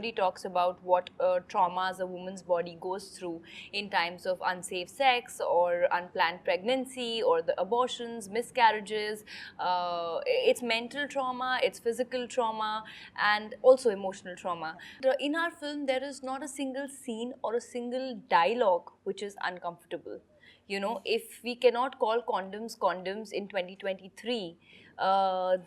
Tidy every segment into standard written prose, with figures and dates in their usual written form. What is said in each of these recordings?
nobody talks about what traumas a woman's body goes through in times of unsafe sex or unplanned pregnancy or the abortions, miscarriages. It's mental trauma, it's physical trauma, and also emotional trauma. In our film, there is not a single scene or a single dialogue which is uncomfortable. You know, if we cannot call condoms condoms in 2023,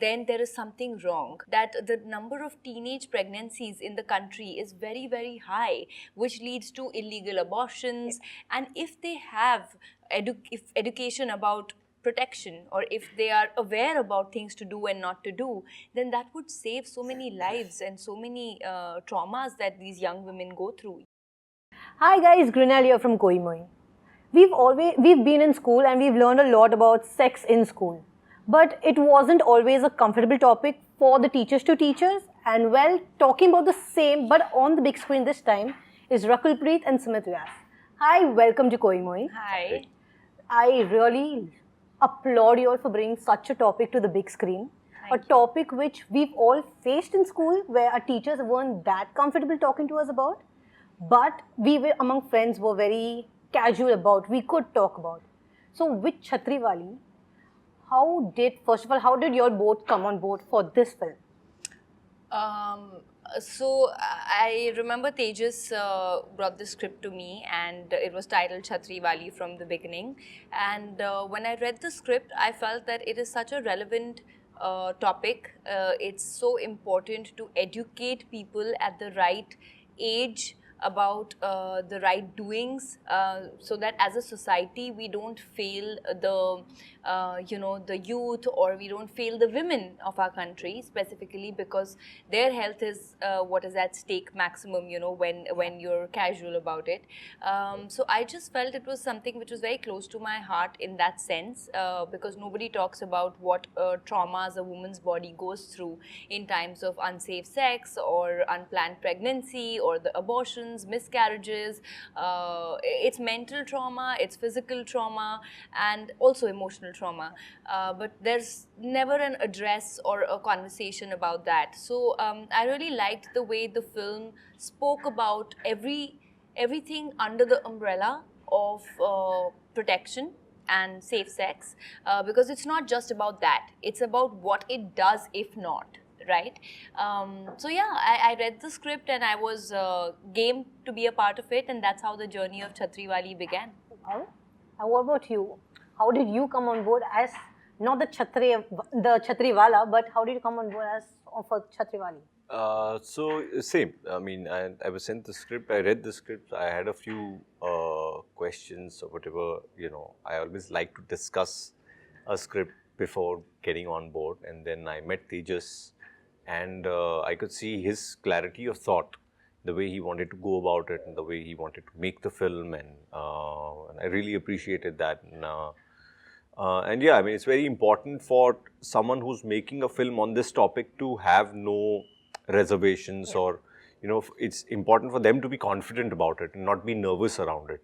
then there is something wrong. That the number of teenage pregnancies in the country is very, very high, which leads to illegal abortions. And if they have if education about protection, or if they are aware about things to do and not to do, then that would save so many lives and so many traumas that these young women go through. Hi guys, Grinal here from Koimoi. We've been in school and we've learned a lot about sex in school. But it wasn't always a comfortable topic for the teachers to teach us. And well, talking about the same but on the big screen this time is Rakul Preet and Sumeet Vyas. Hi, welcome to Koimoi. Hi. I really applaud you all for bringing such a topic to the big screen. Thank a topic which we've all faced in school, where our teachers weren't that comfortable talking to us about. But we were among friends were very casual about, we could talk about. So with Chhatriwali, first of all, how did your both come on board for this film? So I remember Tejas brought the script to me, and it was titled Chhatriwali from the beginning. And when I read the script, I felt that it is such a relevant topic. It's so important to educate people at the right age about the right doings, so that as a society we don't fail the the youth, or we don't fail the women of our country specifically, because their health is what is at stake maximum, when you're casual about it. So I just felt it was something which was very close to my heart in that sense, because nobody talks about what traumas a woman's body goes through in times of unsafe sex or unplanned pregnancy or the abortion, miscarriages. It's mental trauma, it's physical trauma, and also emotional trauma. But there's never an address or a conversation about that. So I really liked the way the film spoke about everything under the umbrella of protection and safe sex, because it's not just about that. It's about what it does if not. Right. So yeah, I read the script and I was game to be a part of it, and that's how the journey of Chhatriwali began. And what about you? How did you come on board as not the Chhatriwala, but how did you come on board as for Chhatriwali? So same. I mean, I was sent the script. I read the script. I had a few questions or whatever. I always like to discuss a script before getting on board, and then I met Tejas. And I could see his clarity of thought, the way he wanted to go about it and the way he wanted to make the film, and I really appreciated that. And yeah, I mean, it's very important for someone who's making a film on this topic to have no reservations, or, it's important for them to be confident about it and not be nervous around it.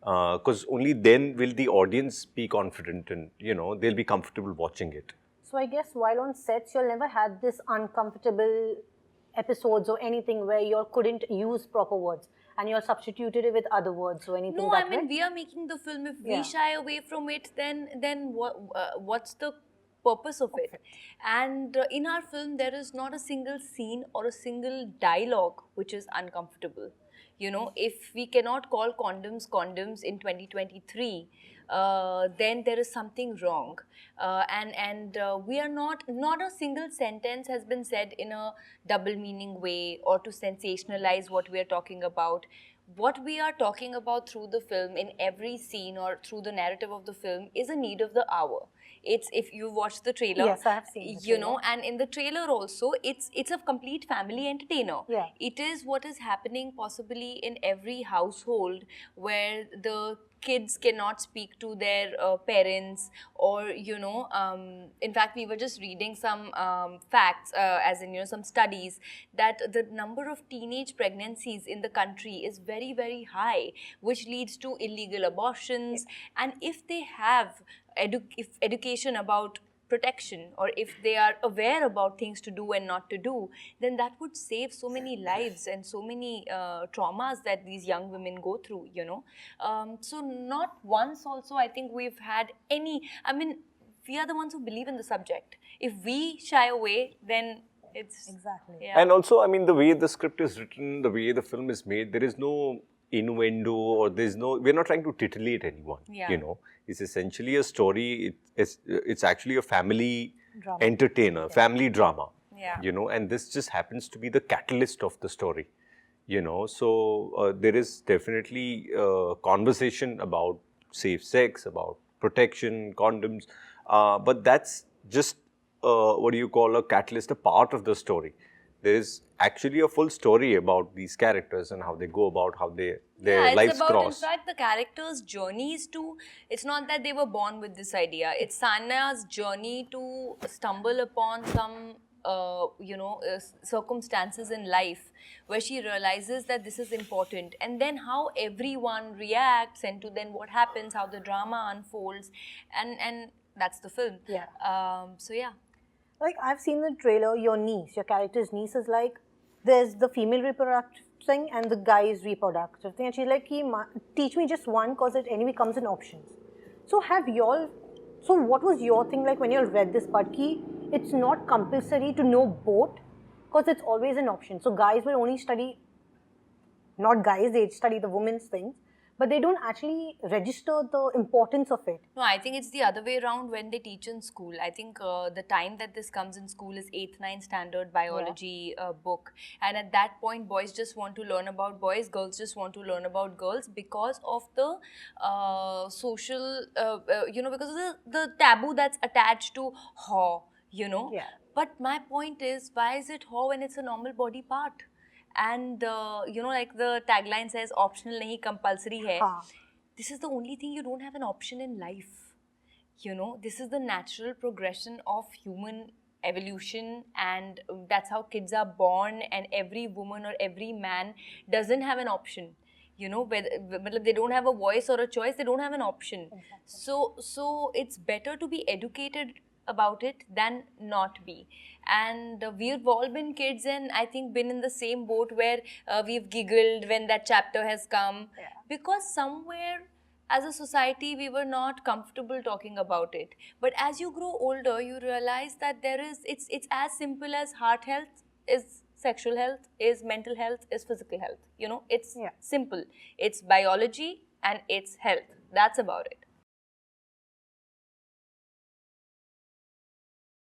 Because only then will the audience be confident, and, they'll be comfortable watching it. So I guess while on sets, you'll never had this uncomfortable episodes or anything where you couldn't use proper words and you're substituted it with other words or anything. No, that I mean, way? we are making the film. If we shy away from it, then what's the purpose of it? And in our film, there is not a single scene or a single dialogue which is uncomfortable. If we cannot call condoms condoms in 2023, then there is something wrong. And we are not a single sentence has been said in a double meaning way or to sensationalize what we are talking about. What we are talking about through the film, in every scene or through the narrative of the film, is a need of the hour. It's, if you watch the trailer, yes, I have seen the trailer. And in the trailer also, it's a complete family entertainer. Yeah. It is what is happening possibly in every household where the kids cannot speak to their parents, or in fact, we were just reading some facts, as in some studies, that the number of teenage pregnancies in the country is very, very high, which leads to illegal abortions. And if they have education about protection, or if they are aware about things to do and not to do, then that would save so many lives and so many traumas that these young women go through, you know. So not once also I think we've had any, I mean, we are the ones who believe in the subject. If we shy away, then it's... Exactly. Yeah. And also, I mean, the way the script is written, the way the film is made, there is no innuendo, or there's no, we're not trying to titillate anyone, Yeah. you know. It's essentially a story, it's actually a family Drama. entertainer, family drama, Yeah. you know, and this just happens to be the catalyst of the story, you know. So there is definitely conversation about safe sex, about protection, condoms, but that's just what do you call a catalyst, a part of the story. There is actually a full story about these characters and how they go about, how their Yeah, lives it's about, cross. in fact, the characters' journeys to, it's not that they were born with this idea. It's Sanya's journey to stumble upon some, circumstances in life where she realizes that this is important. And then how everyone reacts, and to then what happens, how the drama unfolds. And that's the film. Yeah. So, yeah. Like, I've seen the trailer, your niece, your character's niece is like, there's the female reproductive thing and the guy's reproductive thing. And she's like, teach me just one because it anyway comes in options. So what was your thing like when you read this part? It's not compulsory to know both because it's always an option. So guys will only study, not guys, they study the women's things, but they don't actually register the importance of it. No, I think it's the other way around when they teach in school. I think the time that this comes in school is 8th, 9th standard biology book. And at that point, boys just want to learn about boys, girls just want to learn about girls because of the social, because of the taboo that's attached to haw, you know. Yeah. But my point is, why is it haw when it's a normal body part? And like the tagline says, optional nahi, compulsory hai. This is the only thing, you don't have an option in life. You know, this is the natural progression of human evolution, and that's how kids are born, and every woman or every man doesn't have an option. You know, whether they don't have a voice or a choice, they don't have an option. So it's better to be educated about it than not be. And we've all been kids, and I think been in the same boat where we've giggled when that chapter has come, because somewhere as a society we were not comfortable talking about it. But as you grow older, you realize that it's as simple as heart health is sexual health, is mental health, is physical health. You know, it's simple. It's biology and it's health. That's about it.